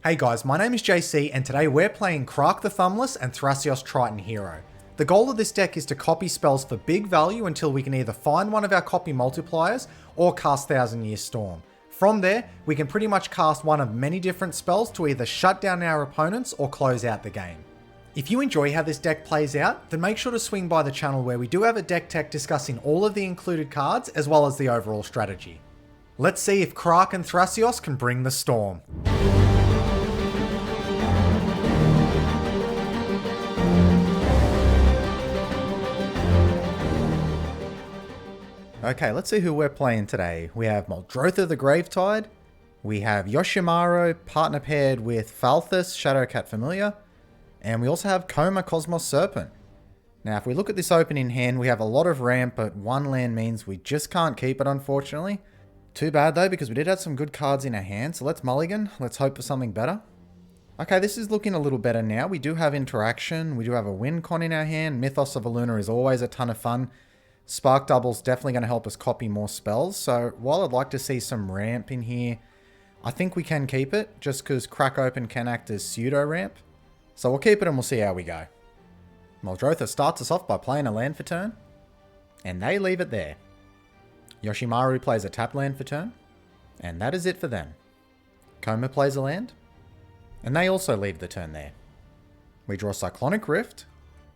Hey guys, my name is JC and today we're playing Krark the Thumbless and Thrasios Triton Hero. The goal of this deck is to copy spells for big value until we can either find one of our copy multipliers or cast Thousand Year Storm. From there, we can pretty much cast one of many different spells to either shut down our opponents or close out the game. If you enjoy how this deck plays out, then make sure to swing by the channel where we do have a deck tech discussing all of the included cards as well as the overall strategy. Let's see if Krark and Thrasios can bring the storm. Okay, let's see who we're playing today. We have Muldrotha the Gravetide, we have Yoshimaru partner paired with Falthis, Shadowcat Familiar, and we also have Koma Serpent. Now if we look at this opening hand, we have a lot of ramp, but one land means we just can't keep it unfortunately. Too bad though, because we did have some good cards in our hand, so let's mulligan, let's hope for something better. Okay, this is looking a little better now. We do have interaction, we do have a win con in our hand. Mythos of Aluna is always a ton of fun. Spark Double's definitely going to help us copy more spells, so while I'd like to see some ramp in here, I think we can keep it, just because Crack Open can act as pseudo-ramp. So we'll keep it and we'll see how we go. Muldrotha starts us off by playing a land for turn, and they leave it there. Yoshimaru plays a tap land for turn, and that is it for them. Koma plays a land, and they also leave the turn there. We draw Cyclonic Rift,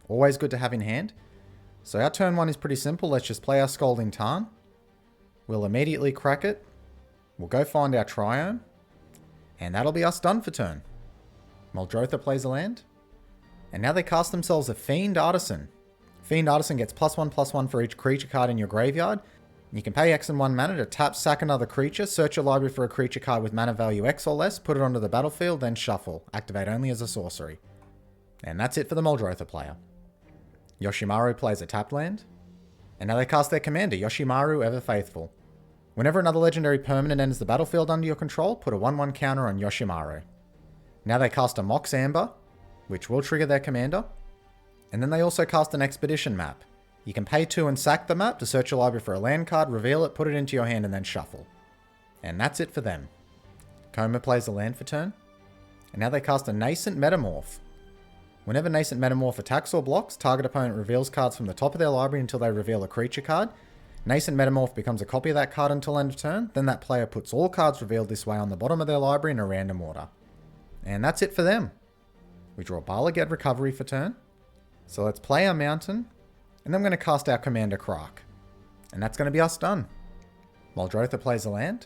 always good to have in hand. So our turn one is pretty simple. Let's just play our Scalding Tarn. We'll immediately crack it. We'll go find our Triome. And that'll be us done for turn. Muldrotha plays a land. And now they cast themselves a Fiend Artisan. Fiend Artisan gets +1/+1 for each creature card in your graveyard. You can pay X and 1 mana to tap, sack another creature, search your library for a creature card with mana value X or less, put it onto the battlefield, then shuffle. Activate only as a sorcery. And that's it for the Muldrotha player. Yoshimaru plays a tapped land, and now they cast their commander, Yoshimaru Ever Faithful. Whenever another legendary permanent enters the battlefield under your control, put a 1/1 counter on Yoshimaru. Now they cast a Mox Amber, which will trigger their commander, and then they also cast an Expedition map. You can pay 2 and sack the map to search your library for a land card, reveal it, put it into your hand, and then shuffle. And that's it for them. Koma plays a land for turn, and now they cast a Nascent Metamorph. Whenever Nascent Metamorph attacks or blocks, target opponent reveals cards from the top of their library until they reveal a creature card. Nascent Metamorph becomes a copy of that card until end of turn, then that player puts all cards revealed this way on the bottom of their library in a random order. And that's it for them. We draw Barlagad Recovery for turn. So let's play our Mountain, and then I'm going to cast our Commander Krark. And that's going to be us done. Muldrotha plays a land.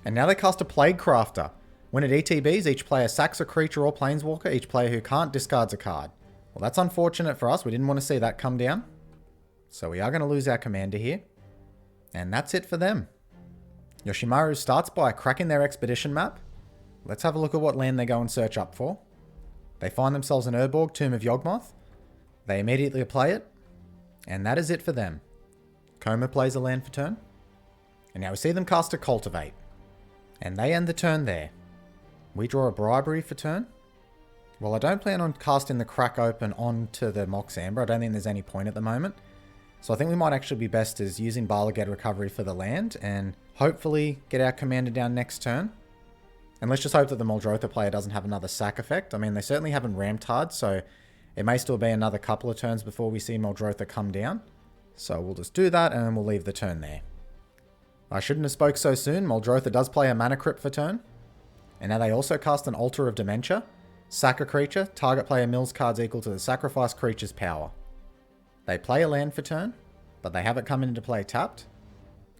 And now they cast a Plague Crafter. When it ETBs, each player sacks a creature or planeswalker, each player who can't discards a card. Well, that's unfortunate for us. We didn't want to see that come down. So we are going to lose our commander here. And that's it for them. Yoshimaru starts by cracking their Expedition map. Let's have a look at what land they go and search up for. They find themselves an Urborg, Tomb of Yawgmoth. They immediately play it. And that is it for them. Koma plays a land for turn. And now we see them cast a Cultivate. And they end the turn there. We draw a Bribery for turn. Well, I don't plan on casting the Crack Open onto the Mox Amber. I don't think there's any point at the moment. So I think we might actually be best as using Barlagad Recovery for the land and hopefully get our commander down next turn. And let's just hope that the Muldrotha player doesn't have another sack effect. I mean, they certainly haven't ramped hard, so it may still be another couple of turns before we see Muldrotha come down. So we'll just do that and then we'll leave the turn there. I shouldn't have spoke so soon. Muldrotha does play a Mana Crypt for turn. And now they also cast an Altar of Dementia. Sack a creature, target player mills cards equal to the sacrificed creature's power. They play a land for turn, but they have it come into play tapped.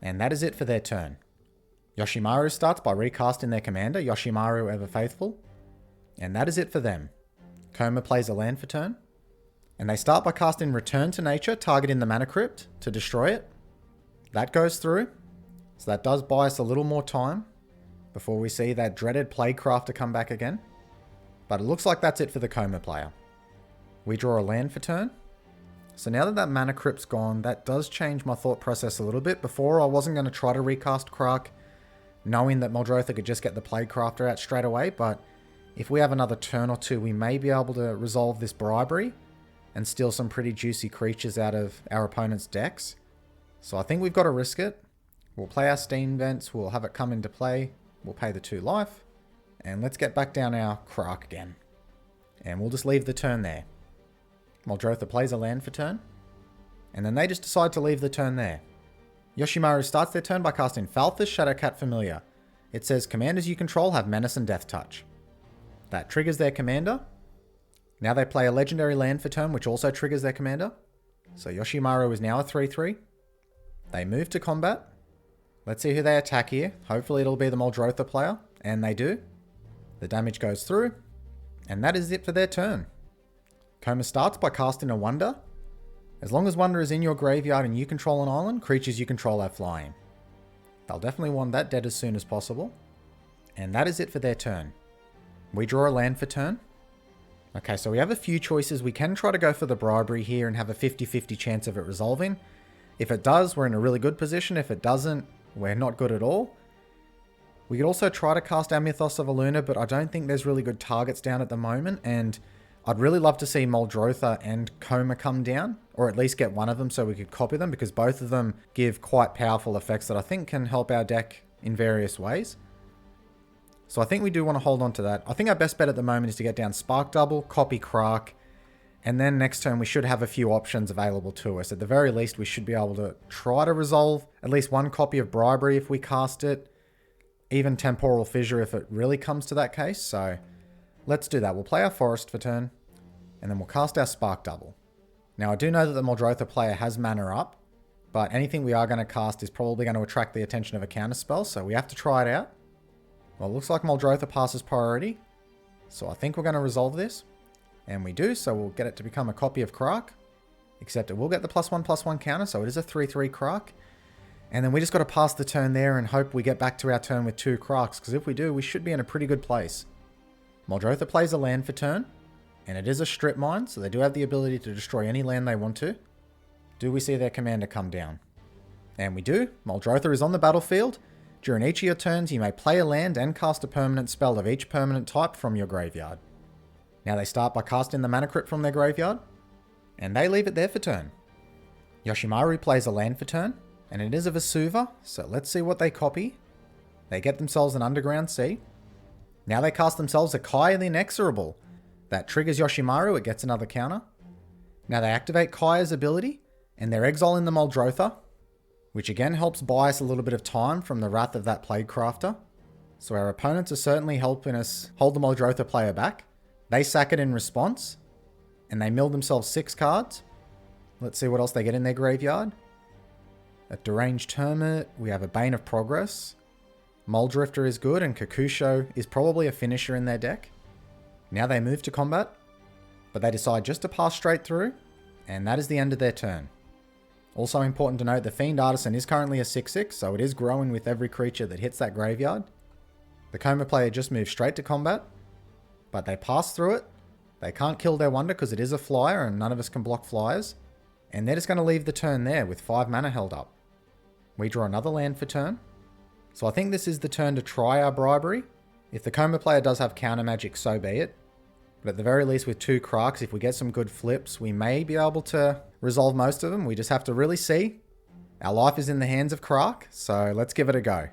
And that is it for their turn. Yoshimaru starts by recasting their commander, Yoshimaru Ever Faithful. And that is it for them. Koma plays a land for turn. And they start by casting Return to Nature, targeting the Mana Crypt to destroy it. That goes through. So that does buy us a little more time before we see that dreaded Plague Crafter come back again. But it looks like that's it for the Koma player. We draw a land for turn. So now that that Mana Crypt's gone, that does change my thought process a little bit. Before, I wasn't going to try to recast Krark, knowing that Muldrotha could just get the Plague Crafter out straight away. But if we have another turn or two, we may be able to resolve this Bribery and steal some pretty juicy creatures out of our opponent's decks. So I think we've got to risk it. We'll play our Steam Vents, we'll have it come into play, we'll pay the 2 life, And let's get back down our Krark again. And we'll just leave the turn there. Muldrotha plays a land for turn. And then they just decide to leave the turn there. Yoshimaru starts their turn by casting Falthis, Shadowcat Familiar. It says commanders you control have Menace and Death Touch. That triggers their commander. Now they play a legendary land for turn, which also triggers their commander. So Yoshimaru is now a 3/3. They move to combat. Let's see who they attack here. Hopefully it'll be the Muldrotha player. And they do. The damage goes through. And that is it for their turn. Koma starts by casting a Wonder. As long as Wonder is in your graveyard and you control an island, creatures you control have flying. They'll definitely want that dead as soon as possible. And that is it for their turn. We draw a land for turn. Okay, so we have a few choices. We can try to go for the bribery here and have a 50-50 chance of it resolving. If it does, we're in a really good position. If it doesn't, we're not good at all. We could also try to cast our Mythos of Aluna, but I don't think there's really good targets down at the moment. And I'd really love to see Muldrotha and Koma come down, or at least get one of them so we could copy them, because both of them give quite powerful effects that I think can help our deck in various ways. So I think we do want to hold on to that. I think our best bet at the moment is to get down Spark Double, copy Krark, and then next turn we should have a few options available to us. At the very least, we should be able to try to resolve at least one copy of Bribery if we cast it, even Temporal Fissure if it really comes to that case. So let's do that. We'll play our Forest for turn, and then we'll cast our Spark Double. Now I do know that the Muldrotha player has mana up, but anything we are going to cast is probably going to attract the attention of a counterspell, so we have to try it out. Well, it looks like Muldrotha passes priority, so I think we're going to resolve this. And we do, so we'll get it to become a copy of Krark. Except it will get the +1/+1 counter, so it is a 3/3 Krark. And then we just got to pass the turn there and hope we get back to our turn with 2 Krarks, because if we do, we should be in a pretty good place. Muldrotha plays a land for turn, and it is a strip mine, so they do have the ability to destroy any land they want to. Do we see their commander come down? And we do. Muldrotha is on the battlefield. During each of your turns, you may play a land and cast a permanent spell of each permanent type from your graveyard. Now they start by casting the Mana Crypt from their graveyard, and they leave it there for turn. Yoshimaru plays a land for turn, and it is a Vesuva, so let's see what they copy. They get themselves an Underground Sea. Now they cast themselves a Kaya the Inexorable. That triggers Yoshimaru, it gets another counter. Now they activate Kaya's ability, and they're exiling the Muldrotha, which again helps buy us a little bit of time from the wrath of that Plaguecrafter. So our opponents are certainly helping us hold the Muldrotha player back. They sack it in response, and they mill themselves 6 cards. Let's see what else they get in their graveyard. A Deranged Hermit, we have a Bane of Progress. Muldrifter is good, and Kakusho is probably a finisher in their deck. Now they move to combat, but they decide just to pass straight through, and that is the end of their turn. Also important to note, the Fiend Artisan is currently a 6/6, so it is growing with every creature that hits that graveyard. The Koma player just moves straight to combat, but they pass through it. They can't kill their Wonder because it is a flyer and none of us can block flyers. And they're just going to leave the turn there with 5 mana held up. We draw another land for turn. So I think this is the turn to try our Bribery. If the Koma player does have counter magic, so be it. But at the very least with 2 Krarks, if we get some good flips, we may be able to resolve most of them. We just have to really see. Our life is in the hands of Krark, so let's give it a go.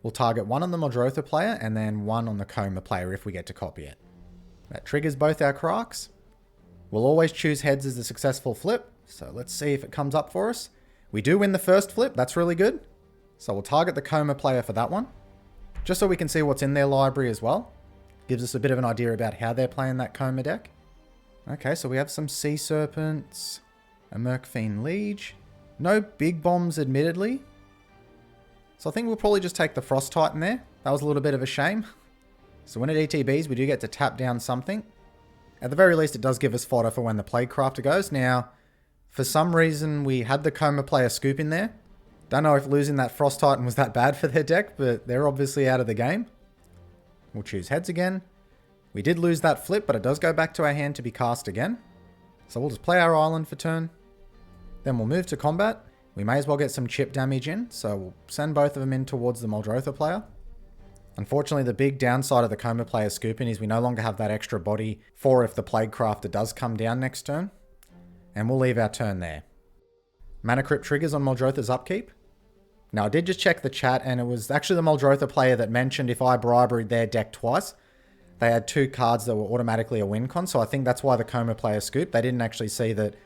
We'll target 1 on the Muldrotha player and then 1 on the Koma player if we get to copy it. That triggers both our Krarks. We'll always choose heads as the successful flip, so let's see if it comes up for us. We do win the first flip, that's really good. So we'll target the Koma player for that one, just so we can see what's in their library as well. Gives us a bit of an idea about how they're playing that Koma deck. Okay, so we have some Sea Serpents, a Murkfiend Liege. No big bombs, admittedly. So I think we'll probably just take the Frost Titan there. That was a little bit of a shame. So when it ETBs, we do get to tap down something. At the very least, it does give us fodder for when the Plaguecrafter goes. Now, for some reason, we had the Koma player scoop in there. Don't know if losing that Frost Titan was that bad for their deck, but they're obviously out of the game. We'll choose heads again. We did lose that flip, but it does go back to our hand to be cast again. So we'll just play our island for turn. Then we'll move to combat. We may as well get some chip damage in, so we'll send both of them in towards the Muldrotha player. Unfortunately, the big downside of the Koma player scooping is we no longer have that extra body for if the Plaguecrafter does come down next turn. And we'll leave our turn there. Mana Crypt triggers on Muldrotha's upkeep. Now, I did just check the chat, and it was actually the Muldrotha player that mentioned if I bribered their deck twice, they had 2 cards that were automatically a win con, so I think that's why the Koma player scooped. They didn't actually see that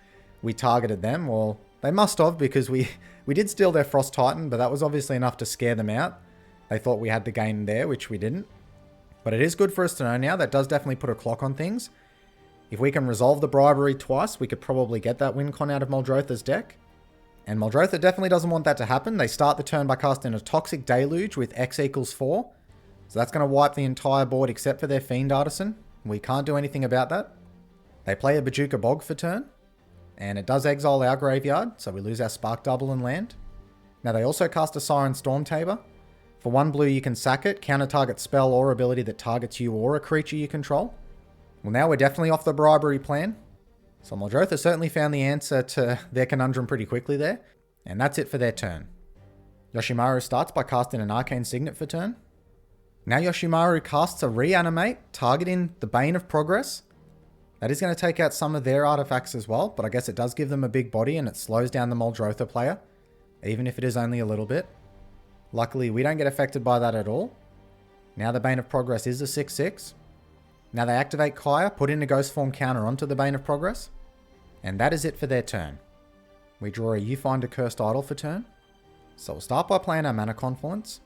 we targeted them. Well, they must have, because we did steal their Frost Titan, but that was obviously enough to scare them out. They thought we had the game there, which we didn't. But it is good for us to know now. That does definitely put a clock on things. If we can resolve the bribery twice, we could probably get that win con out of Muldrotha's deck. And Muldrotha definitely doesn't want that to happen. They start the turn by casting a Toxic Deluge with X equals 4. So that's going to wipe the entire board except for their Fiend Artisan. We can't do anything about that. They play a Bajuka Bog for turn. And it does exile our graveyard, so we lose our Spark Double and land. Now they also cast a Siren Stormtamer. For 1 blue you can sack it, counter target spell or ability that targets you or a creature you control. Well, now we're definitely off the bribery plan. So Muldrotha certainly found the answer to their conundrum pretty quickly there. And that's it for their turn. Yoshimaru starts by casting an Arcane Signet for turn. Now Yoshimaru casts a Reanimate, targeting the Bane of Progress. That is going to take out some of their artifacts as well, but I guess it does give them a big body and it slows down the Muldrotha player, even if it is only a little bit. Luckily, we don't get affected by that at all. Now the Bane of Progress is a 6/6. Now they activate Kaya, put in a Ghost Form counter onto the Bane of Progress. And that is it for their turn. We draw a You Find a Cursed Idol for turn. So we'll start by playing our Mana Confluence.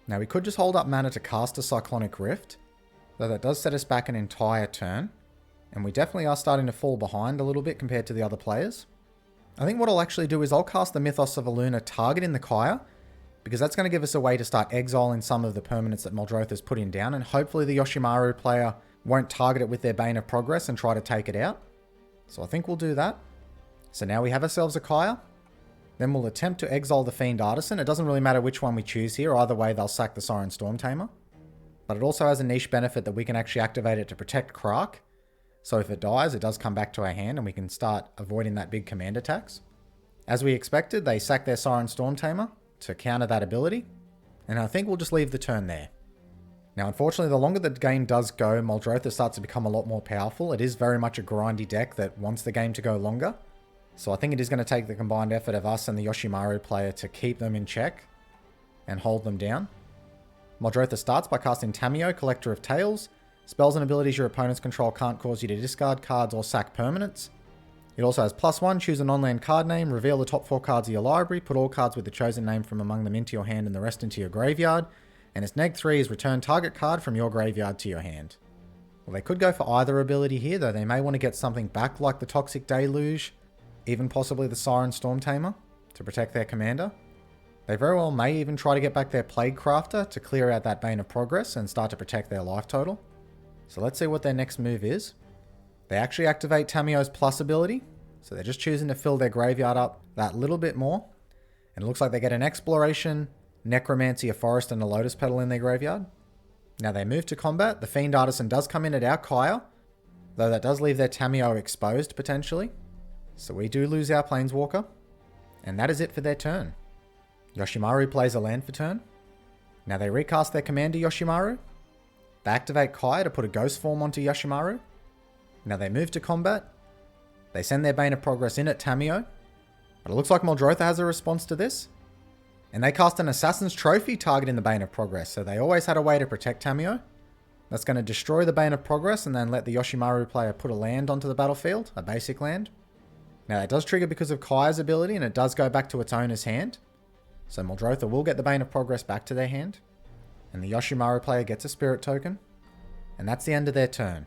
Now we could just hold up mana to cast a Cyclonic Rift, though that does set us back an entire turn. And we definitely are starting to fall behind a little bit compared to the other players. I think what I'll actually do is I'll cast the Mythos of Aluna targeting the Kaya, because that's going to give us a way to start exiling some of the permanents that Muldrotha's put in down, and hopefully the Yoshimaru player won't target it with their Bane of Progress and try to take it out. So I think we'll do that. So now we have ourselves a Kaya. Then we'll attempt to exile the Fiend Artisan. It doesn't really matter which one we choose here. Either way, they'll sack the Siren Stormtamer. But it also has a niche benefit that we can actually activate it to protect Krark. So if it dies, it does come back to our hand and we can start avoiding that big command attacks. As we expected, they sack their Siren Stormtamer to counter that ability. And I think we'll just leave the turn there. Now, unfortunately, the longer the game does go, Muldrotha starts to become a lot more powerful. It is very much a grindy deck that wants the game to go longer. So I think it is going to take the combined effort of us and the Yoshimaru player to keep them in check and hold them down. Muldrotha starts by casting Tamiyo, Collector of Tales. Spells and abilities your opponents control can't cause you to discard cards or sack permanents. It also has +1, choose a non-land card name, reveal the top 4 cards of your library, put all cards with the chosen name from among them into your hand and the rest into your graveyard. And its -3 is return target card from your graveyard to your hand. Well, they could go for either ability here, though they may want to get something back like the Toxic Deluge, even possibly the Siren Stormtamer, to protect their commander. They very well may even try to get back their Plague Crafter to clear out that Bane of Progress and start to protect their life total. So let's see what their next move is. They actually activate Tamiyo's Plus ability, so they're just choosing to fill their graveyard up that little bit more. And it looks like they get an Exploration, Necromancy, a Forest, and a Lotus Petal in their graveyard. Now they move to combat. The Fiend Artisan does come in at our Kaya, though that does leave their Tamiyo exposed potentially. So we do lose our Planeswalker. And that is it for their turn. Yoshimaru plays a land for turn. Now they recast their commander Yoshimaru. They activate Kaya to put a Ghost Form onto Yoshimaru. Now they move to combat. They send their Bane of Progress in at Tamiyo. But it looks like Muldrotha has a response to this. And they cast an Assassin's Trophy targeting the Bane of Progress. So they always had a way to protect Tamiyo. That's going to destroy the Bane of Progress and then let the Yoshimaru player put a land onto the battlefield, a basic land. Now that does trigger because of Kaya's ability and it does go back to its owner's hand. So Muldrotha will get the Bane of Progress back to their hand. And the Yoshimaru player gets a Spirit Token. And that's the end of their turn.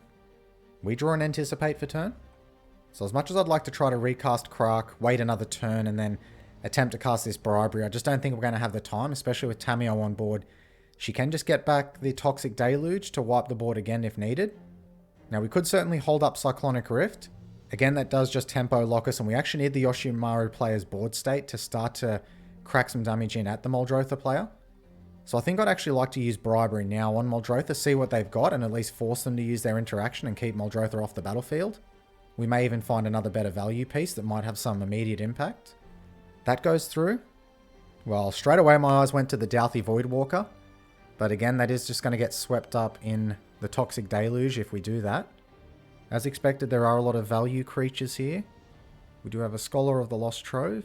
We draw an Anticipate for turn. So as much as I'd like to try to recast Krark, wait another turn, and then attempt to cast this Bribery, I just don't think we're going to have the time, especially with Tamiyo on board. She can just get back the Toxic Deluge to wipe the board again if needed. Now we could certainly hold up Cyclonic Rift. Again, that does just tempo lock us, and we actually need the Yoshimaru player's board state to start to crack some damage in at the Muldrotha player. So I think I'd actually like to use Bribery now on Muldrotha, see what they've got, and at least force them to use their interaction and keep Muldrotha off the battlefield. We may even find another better value piece that might have some immediate impact. That goes through. Well, straight away my eyes went to the Douthie Voidwalker. But again, that is just going to get swept up in the Toxic Deluge if we do that. As expected, there are a lot of value creatures here. We do have a Scholar of the Lost Trove.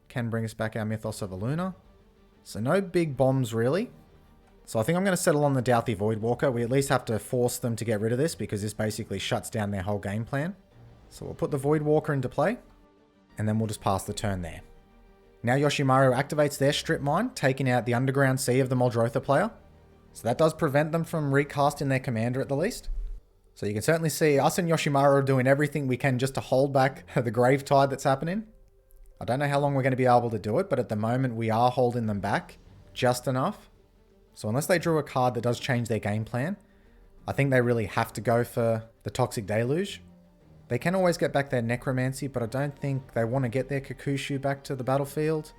Can bring us back our Mythos of Aluna. So no big bombs really. So I think I'm going to settle on the Douthie Voidwalker. We at least have to force them to get rid of this because this basically shuts down their whole game plan. So we'll put the Voidwalker into play. And then we'll just pass the turn there. Now Yoshimaru activates their Strip Mine, taking out the Underground Sea of the Muldrotha player. So that does prevent them from recasting their commander at the least. So you can certainly see us and Yoshimaru are doing everything we can just to hold back the Gravetide that's happening. I don't know how long we're going to be able to do it, but at the moment we are holding them back just enough. So unless they drew a card that does change their game plan, I think they really have to go for the Toxic Deluge. They can always get back their Necromancy, but I don't think they want to get their Kakushu back to the battlefield.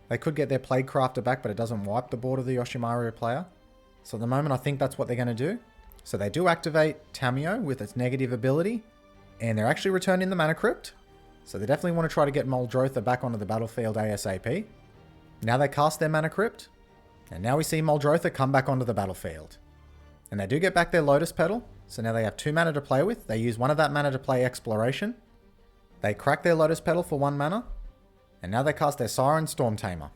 They could get their Plaguecrafter back, but it doesn't wipe the board of the Yoshimaru player. So at the moment I think that's what they're going to do. So they do activate Tamiyo with its negative ability, and they're actually returning the Mana Crypt. So they definitely want to try to get Muldrotha back onto the battlefield ASAP. Now they cast their Mana Crypt, and now we see Muldrotha come back onto the battlefield. And they do get back their Lotus Petal, so now they have 2 mana to play with. They use one of that mana to play Exploration. They crack their Lotus Petal for 1 mana, and now they cast their Siren Storm Tamer.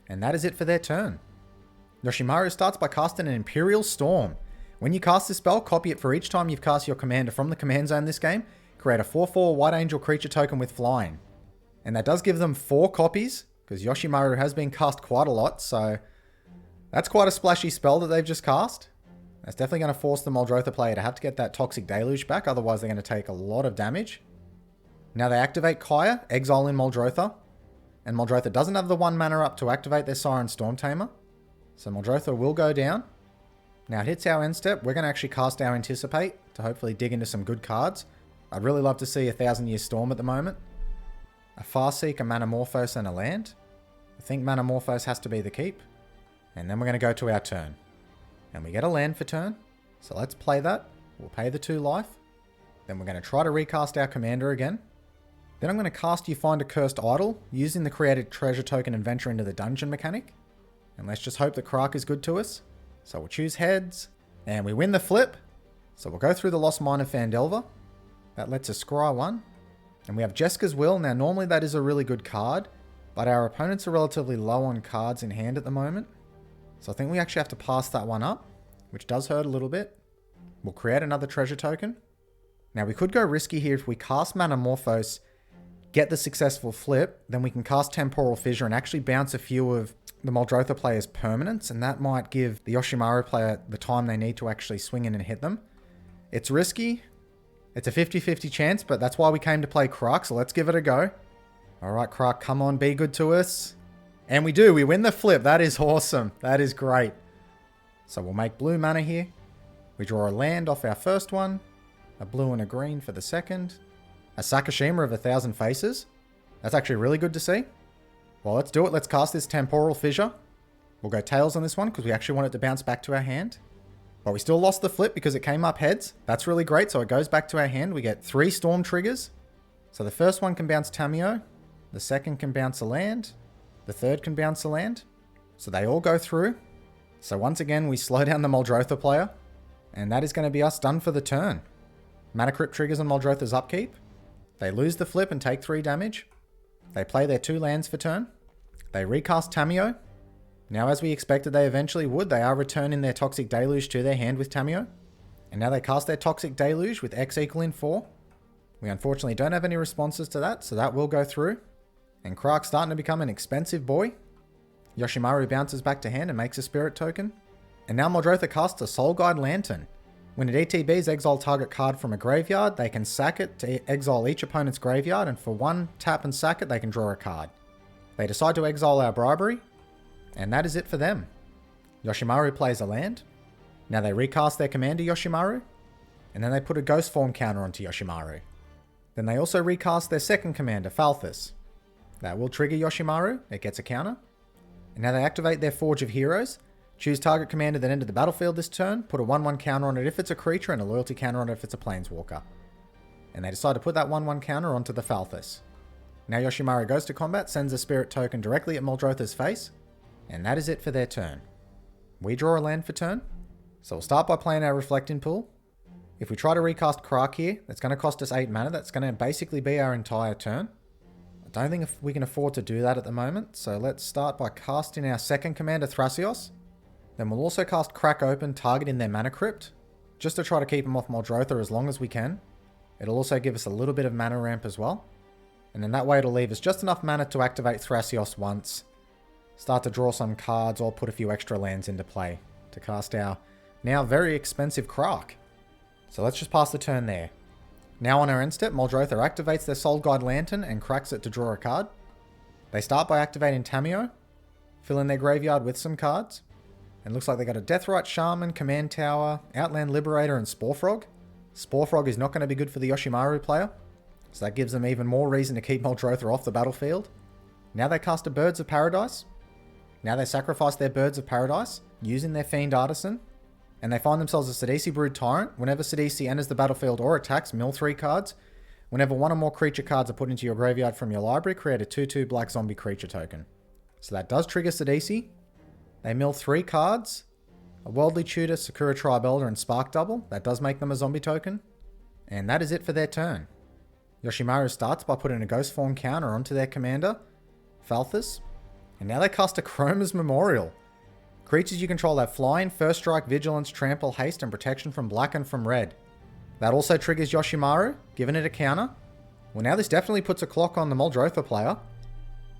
And that is it for their turn. Yoshimaru starts by casting an Imperial Storm. When you cast this spell, copy it for each time you've cast your commander from the command zone this game. Create a 4/4 White Angel creature token with flying. And that does give them 4 copies, because Yoshimaru has been cast quite a lot, so that's quite a splashy spell that they've just cast. That's definitely going to force the Muldrotha player to have to get that Toxic Deluge back, otherwise they're going to take a lot of damage. Now they activate Kaya, exile in Muldrotha, and Muldrotha doesn't have the 1 mana up to activate their Siren Storm Tamer, so Muldrotha will go down. Now it hits our end step, we're going to actually cast our Anticipate to hopefully dig into some good cards. I'd really love to see a 1000-Year Storm at the moment. A Farseek, a Manamorphose, and a land. I think Manamorphose has to be the keep. And then we're going to go to our turn. And we get a land for turn. So let's play that. We'll pay the 2 life. Then we're going to try to recast our commander again. Then I'm going to cast You Find a Cursed Idol, using the created treasure token and venture into the dungeon mechanic. And let's just hope that Krark is good to us. So we'll choose heads. And we win the flip. So we'll go through the Lost Mine of Phandelver. That lets us scry 1. And we have Jeska's Will. Now normally that is a really good card, but our opponents are relatively low on cards in hand at the moment. So I think we actually have to pass that one up, which does hurt a little bit. We'll create another treasure token. Now we could go risky here. If we cast Manamorphose, get the successful flip, then we can cast Temporal Fissure and actually bounce a few of the Muldrotha player's permanents, and that might give the Yoshimaru player the time they need to actually swing in and hit them. It's risky. It's a 50-50 chance, but that's why we came to play Krark, so let's give it a go. Alright, Krark, come on, be good to us. And we do, we win the flip. That is awesome. That is great. So we'll make blue mana here. We draw a land off our first one. A blue and a green for the second. A Sakashima of 1,000 Faces. That's actually really good to see. Well, let's do it. Let's cast this Temporal Fissure. We'll go tails on this one because we actually want it to bounce back to our hand. But we still lost the flip because it came up heads. That's really great. So it goes back to our hand. We get 3 storm triggers. So the first one can bounce Tamiyo. The second can bounce a land. The third can bounce a land. So they all go through. So once again, we slow down the Muldrotha player. And that is going to be us done for the turn. Mana Crypt triggers on Muldrotha's upkeep. They lose the flip and take 3 damage. They play their 2 lands for turn. They recast Tamiyo. Now, as we expected they eventually would, they are returning their Toxic Deluge to their hand with Tamiyo. And now they cast their Toxic Deluge with X equaling 4. We unfortunately don't have any responses to that, so that will go through. And Krark's starting to become an expensive boy. Yoshimaru bounces back to hand and makes a Spirit token. And now Muldrotha casts a Soul Guide Lantern. When it ETBs exile target card from a graveyard, they can sack it to exile each opponent's graveyard, and for 1 tap and sack it, they can draw a card. They decide to exile our Bribery. And that is it for them. Yoshimaru plays a land. Now they recast their commander Yoshimaru. And then they put a Ghost Form counter onto Yoshimaru. Then they also recast their second commander, Falthis. That will trigger Yoshimaru. It gets a counter. And now they activate their Forge of Heroes. Choose target commander that entered the battlefield this turn. Put a 1/1 counter on it if it's a creature and a loyalty counter on it if it's a planeswalker. And they decide to put that 1/1 counter onto the Falthis. Now Yoshimaru goes to combat, sends a Spirit token directly at Muldrotha's face. And that is it for their turn. We draw a land for turn. So we'll start by playing our Reflecting Pool. If we try to recast Krark here, that's going to cost us 8 mana. That's going to basically be our entire turn. I don't think we can afford to do that at the moment, so let's start by casting our second commander, Thrasios. Then we'll also cast Crack Open, targeting their mana crypt, just to try to keep them off Muldrotha as long as we can. It'll also give us a little bit of mana ramp as well. And then that way it'll leave us just enough mana to activate Thrasios once, start to draw some cards, or put a few extra lands into play to cast our now very expensive Krark. So let's just pass the turn there. Now on our end step, Muldrotha activates their Soul Guide Lantern and cracks it to draw a card. They start by activating Tamiyo, fill in their graveyard with some cards. And looks like they got a Deathrite Shaman, Command Tower, Outland Liberator, and Sporefrog. Sporefrog is not going to be good for the Yoshimaru player, so that gives them even more reason to keep Muldrotha off the battlefield. Now they cast a Birds of Paradise. Now they sacrifice their Birds of Paradise, using their Fiend Artisan. And they find themselves a Sidisi Brood Tyrant. Whenever Sidisi enters the battlefield or attacks, mill 3 cards. Whenever one or more creature cards are put into your graveyard from your library, create a 2/2 black zombie creature token. So that does trigger Sidisi. They mill 3 cards. A Worldly Tutor, Sakura Tribe Elder, and Spark Double. That does make them a zombie token. And that is it for their turn. Yoshimaru starts by putting a Ghost Form counter onto their commander, Falthis. And now they cast a Chroma's Memorial. Creatures you control have Flying, First Strike, Vigilance, Trample, Haste, and Protection from black and from red. That also triggers Yoshimaru, giving it a counter. Well, now this definitely puts a clock on the Muldrotha player.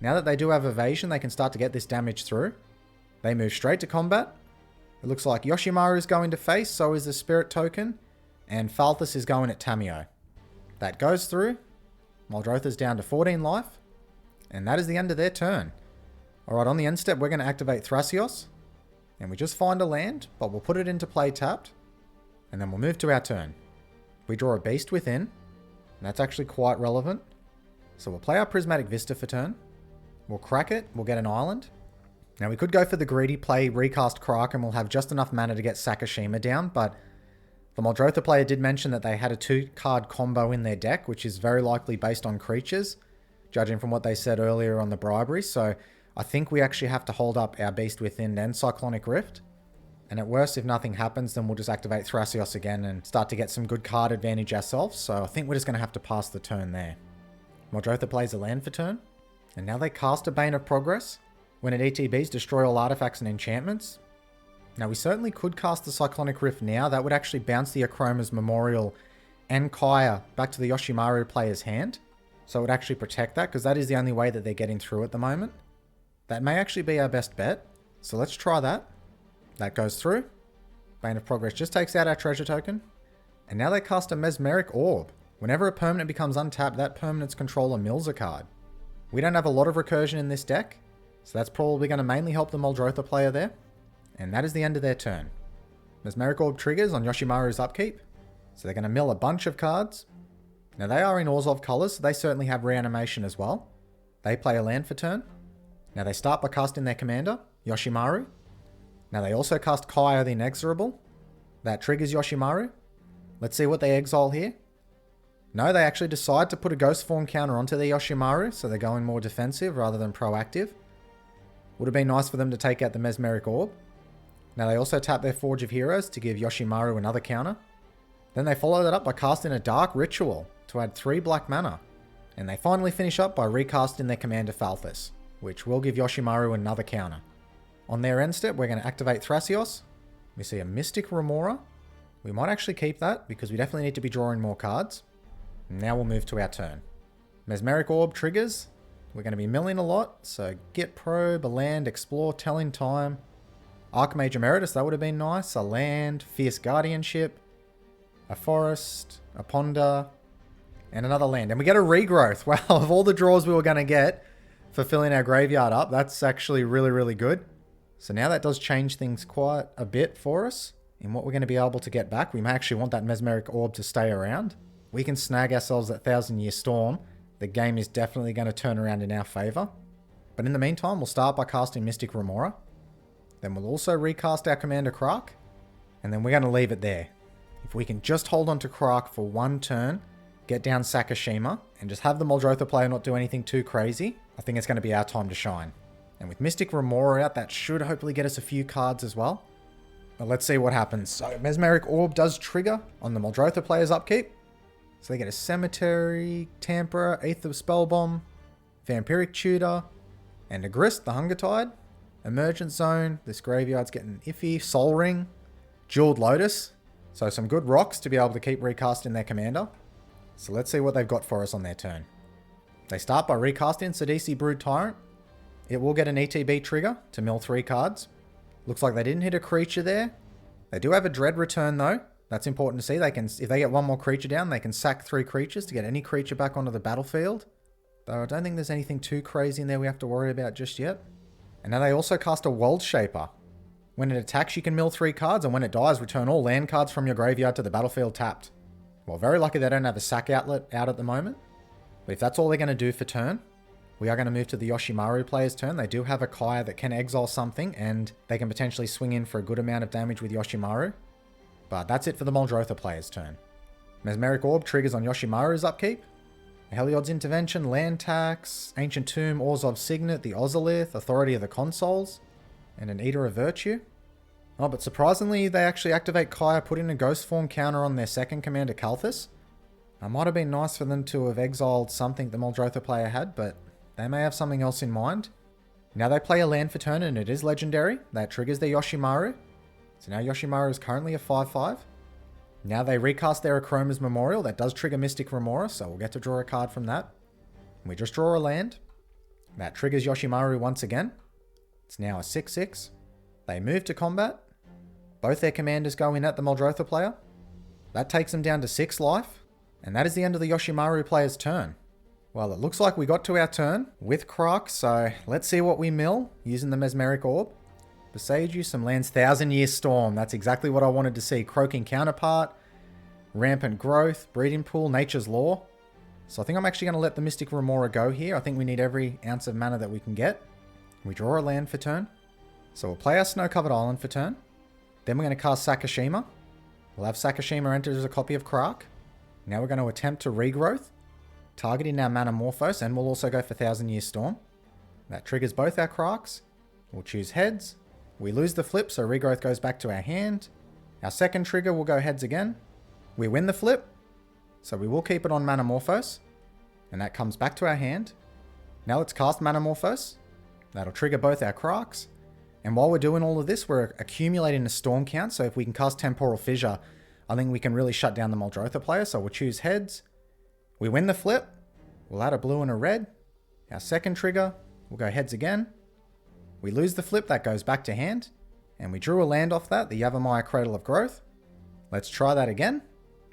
Now that they do have evasion, they can start to get this damage through. They move straight to combat. It looks like Yoshimaru is going to face, so is the Spirit Token, and Falthis is going at Tamiyo. That goes through. Muldrotha's down to 14 life, and that is the end of their turn. Alright, on the end step, we're going to activate Thrasios, and we just find a land, but we'll put it into play tapped, and then we'll move to our turn. We draw a Beast Within, and that's actually quite relevant. So we'll play our Prismatic Vista for turn. We'll crack it, we'll get an island. Now we could go for the greedy play, recast Krark, and we'll have just enough mana to get Sakashima down, but the Muldrotha player did mention that they had a 2-card combo in their deck, which is very likely based on creatures, judging from what they said earlier on the bribery, so I think we actually have to hold up our Beast Within and Cyclonic Rift. And at worst, if nothing happens, then we'll just activate Thrasios again and start to get some good card advantage ourselves, so I think we're just going to have to pass the turn there. Muldrotha plays a land for turn, and now they cast a Bane of Progress. When it ETBs, destroy all artifacts and enchantments. Now we certainly could cast the Cyclonic Rift now. That would actually bounce the Chroma's Memorial and Kaya back to the Yoshimaru player's hand. So it would actually protect that, because that is the only way that they're getting through at the moment. That may actually be our best bet. So let's try that. That goes through. Bane of Progress just takes out our treasure token. And now they cast a Mesmeric Orb. Whenever a permanent becomes untapped, that permanent's controller mills a card. We don't have a lot of recursion in this deck, so that's probably going to mainly help the Muldrotha player there. And that is the end of their turn. Mesmeric Orb triggers on Yoshimaru's upkeep. So they're going to mill a bunch of cards. Now they are in Orzhov colors, so they certainly have reanimation as well. They play a land for turn. Now they start by casting their commander, Yoshimaru. Now they also cast Kaya the Inexorable. That triggers Yoshimaru. Let's see what they exile here. No, they actually decide to put a Ghost Form counter onto their Yoshimaru, so they're going more defensive rather than proactive. Would have been nice for them to take out the Mesmeric Orb. Now they also tap their Forge of Heroes to give Yoshimaru another counter. Then they follow that up by casting a Dark Ritual to add 3 black mana. And they finally finish up by recasting their commander Falthis, which will give Yoshimaru another counter. On their end step, we're going to activate Thrasios. We see a Mystic Remora. We might actually keep that, because we definitely need to be drawing more cards. Now we'll move to our turn. Mesmeric Orb triggers. We're going to be milling a lot, so Git Probe, a land, Explore, Telling Time. Archmage Emeritus, that would have been nice. A land, Fierce Guardianship, a forest, a ponder, and another land. And we get a regrowth. Wow, of all the draws we were going to get for filling our graveyard up, that's actually really, really good. So now that does change things quite a bit for us in what we're going to be able to get back. We may actually want that Mesmeric Orb to stay around. We can snag ourselves that 1,000-Year Storm. The game is definitely going to turn around in our favor. But in the meantime, we'll start by casting Mystic Remora. Then we'll also recast our Commander Krark. And then we're going to leave it there. If we can just hold on to Krark for one turn, get down Sakashima, and just have the Muldrotha player not do anything too crazy, I think it's going to be our time to shine. And with Mystic Remora out, that should hopefully get us a few cards as well. But let's see what happens. So Mesmeric Orb does trigger on the Muldrotha player's upkeep. So they get a Cemetery, Tampera, Aether Spellbomb, Vampiric Tutor, and a Grist, the Hunger Tide. Emergent Zone, this graveyard's getting iffy. Soul Ring, Jeweled Lotus. So some good rocks to be able to keep recasting their commander. So let's see what they've got for us on their turn. They start by recasting Sidisi Brood Tyrant. It will get an ETB trigger to mill 3 cards. Looks like they didn't hit a creature there. They do have a Dread return though. That's important to see. They can, if they get one more creature down, they can sack 3 creatures to get any creature back onto the battlefield. Though I don't think there's anything too crazy in there we have to worry about just yet. And now they also cast a World Shaper. When it attacks, you can mill 3 cards, and when it dies, return all land cards from your graveyard to the battlefield tapped. Well, very lucky they don't have a sack outlet out at the moment. But if that's all they're going to do for turn, we are going to move to the Yoshimaru player's turn. They do have a Kaya that can exile something, and they can potentially swing in for a good amount of damage with Yoshimaru. But that's it for the Muldrotha player's turn. Mesmeric Orb triggers on Yoshimaru's upkeep. Heliod's Intervention, Land Tax, Ancient Tomb, Orzhov's Signet, the Ozolith, Authority of the Consoles, and an Eater of Virtue. Oh, but surprisingly, they actually activate Kaya, put in a Ghost Form counter on their second commander, Falthis. It might have been nice for them to have exiled something the Muldrotha player had, but they may have something else in mind. Now they play a land for turn, and it is legendary. That triggers their Yoshimaru. So now Yoshimaru is currently a 5/5. Now they recast their Akroma's Memorial. That does trigger Mystic Remora, so we'll get to draw a card from that. We just draw a land. That triggers Yoshimaru once again. It's now a 6/6. They move to combat. Both their commanders go in at the Muldrotha player. That takes them down to 6 life. And that is the end of the Yoshimaru player's turn. Well, it looks like we got to our turn with Krark, so let's see what we mill using the Mesmeric Orb. Beside you, some lands. 1,000 Year Storm. That's exactly what I wanted to see. Croaking Counterpart, Rampant Growth, Breeding Pool, Nature's Law. So I think I'm actually going to let the Mystic Remora go here. I think we need every ounce of mana that we can get. We draw a land for turn. So we'll play our Snow-Covered Island for turn. Then we're going to cast Sakashima. We'll have Sakashima enter as a copy of Krark. Now we're going to attempt to Regrowth, targeting our Manamorphose, and we'll also go for 1,000 Year Storm. That triggers both our Krarks. We'll choose heads. We lose the flip, so Regrowth goes back to our hand. Our second trigger will go heads again. We win the flip, so we will keep it on Manamorphose. And that comes back to our hand. Now let's cast Manamorphose. That'll trigger both our Krarks. And while we're doing all of this, we're accumulating a storm count, so if we can cast Temporal Fissure, I think we can really shut down the Muldrotha player, so we'll choose heads. We win the flip. We'll add a blue and a red. Our second trigger, we'll go heads again. We lose the flip, that goes back to hand. And we drew a land off that, the Yavimaya Cradle of Growth. Let's try that again.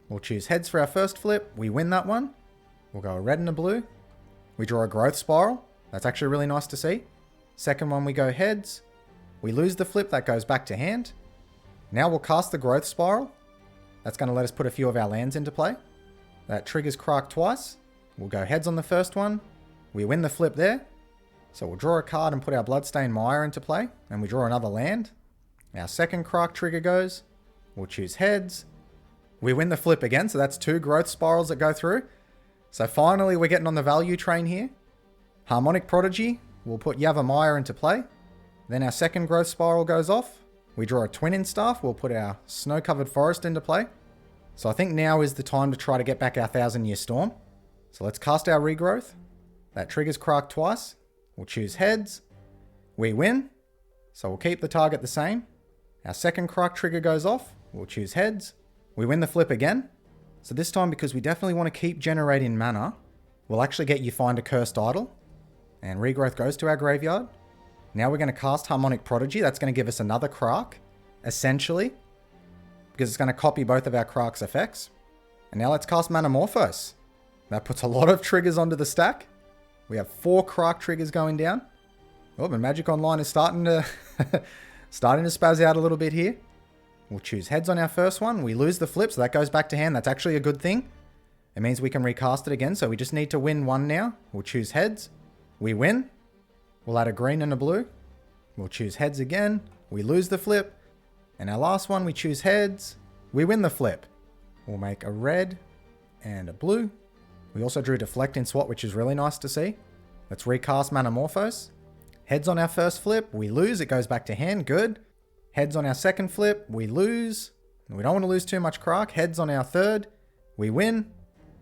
We'll choose heads for our first flip. We win that one. We'll go a red and a blue. We draw a Growth Spiral. That's actually really nice to see. Second one, we go heads. We lose the flip, that goes back to hand. Now we'll cast the Growth Spiral. That's going to let us put a few of our lands into play. That triggers Krark twice. We'll go heads on the first one. We win the flip there. So we'll draw a card and put our Bloodstained Mire into play. And we draw another land. Our second Krark trigger goes. We'll choose heads. We win the flip again, so that's 2 Growth Spirals that go through. So finally we're getting on the value train here. Harmonic Prodigy. We'll put Yavimaya into play. Then our second Growth Spiral goes off. We draw a Twinning Staff. We'll put our Snow-Covered Forest into play. So I think now is the time to try to get back our 1,000 Year Storm. So let's cast our Regrowth. That triggers Krark twice. We'll choose heads. We win. So we'll keep the target the same. Our second Krark trigger goes off. We'll choose heads. We win the flip again. So this time, because we definitely want to keep generating mana, we'll actually get you find a Cursed Idol. And Regrowth goes to our graveyard. Now we're going to cast Harmonic Prodigy. That's going to give us another Krark, essentially, because it's going to copy both of our Krark's effects. And now let's cast Manamorphose. That puts a lot of triggers onto the stack. We have 4 Krark triggers going down. Oh, but Magic Online is starting to spaz out a little bit here. We'll choose heads on our first one. We lose the flip, so that goes back to hand. That's actually a good thing. It means we can recast it again, so we just need to win one now. We'll choose heads. We win. We'll add a green and a blue. We'll choose heads again. We lose the flip. And our last one, we choose heads. We win the flip. We'll make a red and a blue. We also drew Deflect in SWAT, which is really nice to see. Let's recast Manamorphose. Heads on our first flip. We lose. It goes back to hand. Good. Heads on our second flip. We lose. We don't want to lose too much Krark. Heads on our third. We win.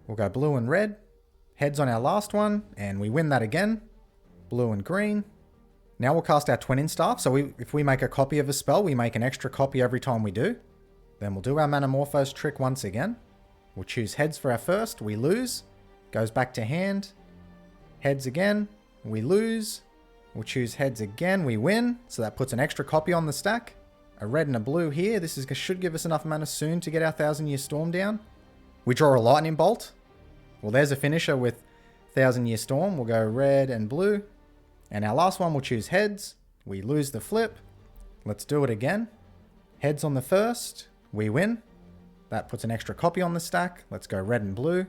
We'll go blue and red. Heads on our last one, and we win that again. Blue and green. Now we'll cast our Twinning Staff. So if we make a copy of a spell, we make an extra copy every time we do. Then we'll do our Manamorphose trick once again. We'll choose heads for our first. We lose. Goes back to hand. Heads again. We lose. We'll choose heads again. We win. So that puts an extra copy on the stack. A red and a blue here. This should give us enough mana soon to get our 1,000-Year Storm down. We draw a Lightning Bolt. Well, there's a finisher with 1,000-Year Storm. We'll go red and blue. And our last one, we'll choose heads. We lose the flip. Let's do it again. Heads on the first. We win. That puts an extra copy on the stack. Let's go red and blue.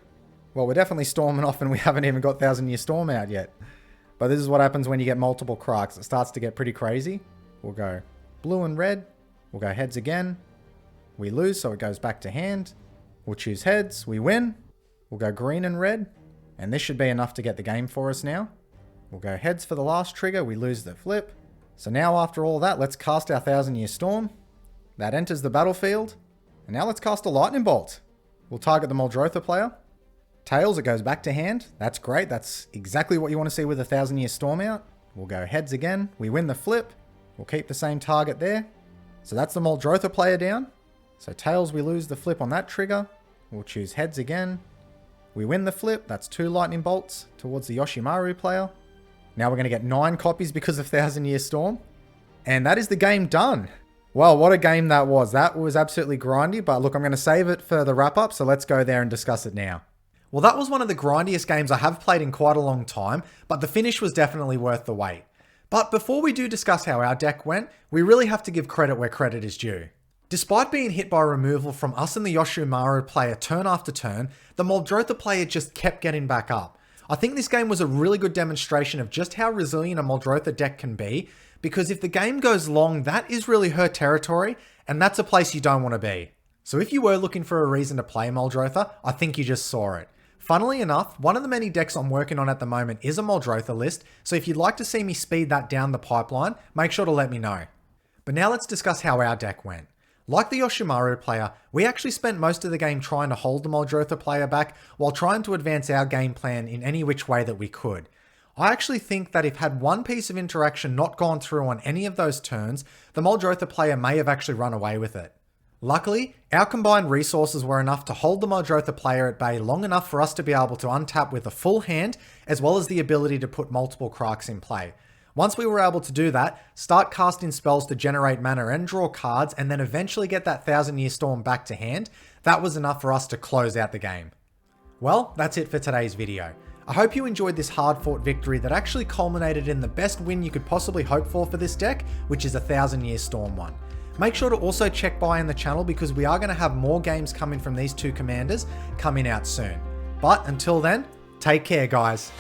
Well, we're definitely storming off and we haven't even got 1,000-Year Storm out yet. But this is what happens when you get multiple Krarks. It starts to get pretty crazy. We'll go blue and red. We'll go heads again. We lose, so it goes back to hand. We'll choose heads. We win. We'll go green and red. And this should be enough to get the game for us now. We'll go heads for the last trigger. We lose the flip. So now after all that, let's cast our 1,000-Year Storm. That enters the battlefield. And now let's cast a Lightning Bolt. We'll target the Muldrotha player. Tails, it goes back to hand. That's great. That's exactly what you want to see with a 1,000-Year Storm out. We'll go heads again. We win the flip. We'll keep the same target there. So that's the Muldrotha player down. So tails, we lose the flip on that trigger. We'll choose heads again. We win the flip. That's 2 Lightning Bolts towards the Yoshimaru player. Now we're going to get 9 copies because of 1,000-Year Storm. And that is the game done. Well, what a game that was. That was absolutely grindy. But look, I'm going to save it for the wrap-up. So let's go there and discuss it now. Well, that was one of the grindiest games I have played in quite a long time, but the finish was definitely worth the wait. But before we do discuss how our deck went, we really have to give credit where credit is due. Despite being hit by removal from us and the Yoshimaru player turn after turn, the Muldrotha player just kept getting back up. I think this game was a really good demonstration of just how resilient a Muldrotha deck can be, because if the game goes long, that is really her territory, and that's a place you don't want to be. So if you were looking for a reason to play Muldrotha, I think you just saw it. Funnily enough, one of the many decks I'm working on at the moment is a Muldrotha list, so if you'd like to see me speed that down the pipeline, make sure to let me know. But now let's discuss how our deck went. Like the Yoshimaru player, we actually spent most of the game trying to hold the Muldrotha player back while trying to advance our game plan in any which way that we could. I actually think that if had one piece of interaction not gone through on any of those turns, the Muldrotha player may have actually run away with it. Luckily, our combined resources were enough to hold the Muldrotha player at bay long enough for us to be able to untap with a full hand, as well as the ability to put multiple Krarks in play. Once we were able to do that, start casting spells to generate mana and draw cards, and then eventually get that 1,000-Year Storm back to hand, that was enough for us to close out the game. Well, that's it for today's video. I hope you enjoyed this hard-fought victory that actually culminated in the best win you could possibly hope for this deck, which is a 1,000-Year Storm one. Make sure to also check by in the channel because we are going to have more games coming from these two commanders coming out soon. But until then, take care guys.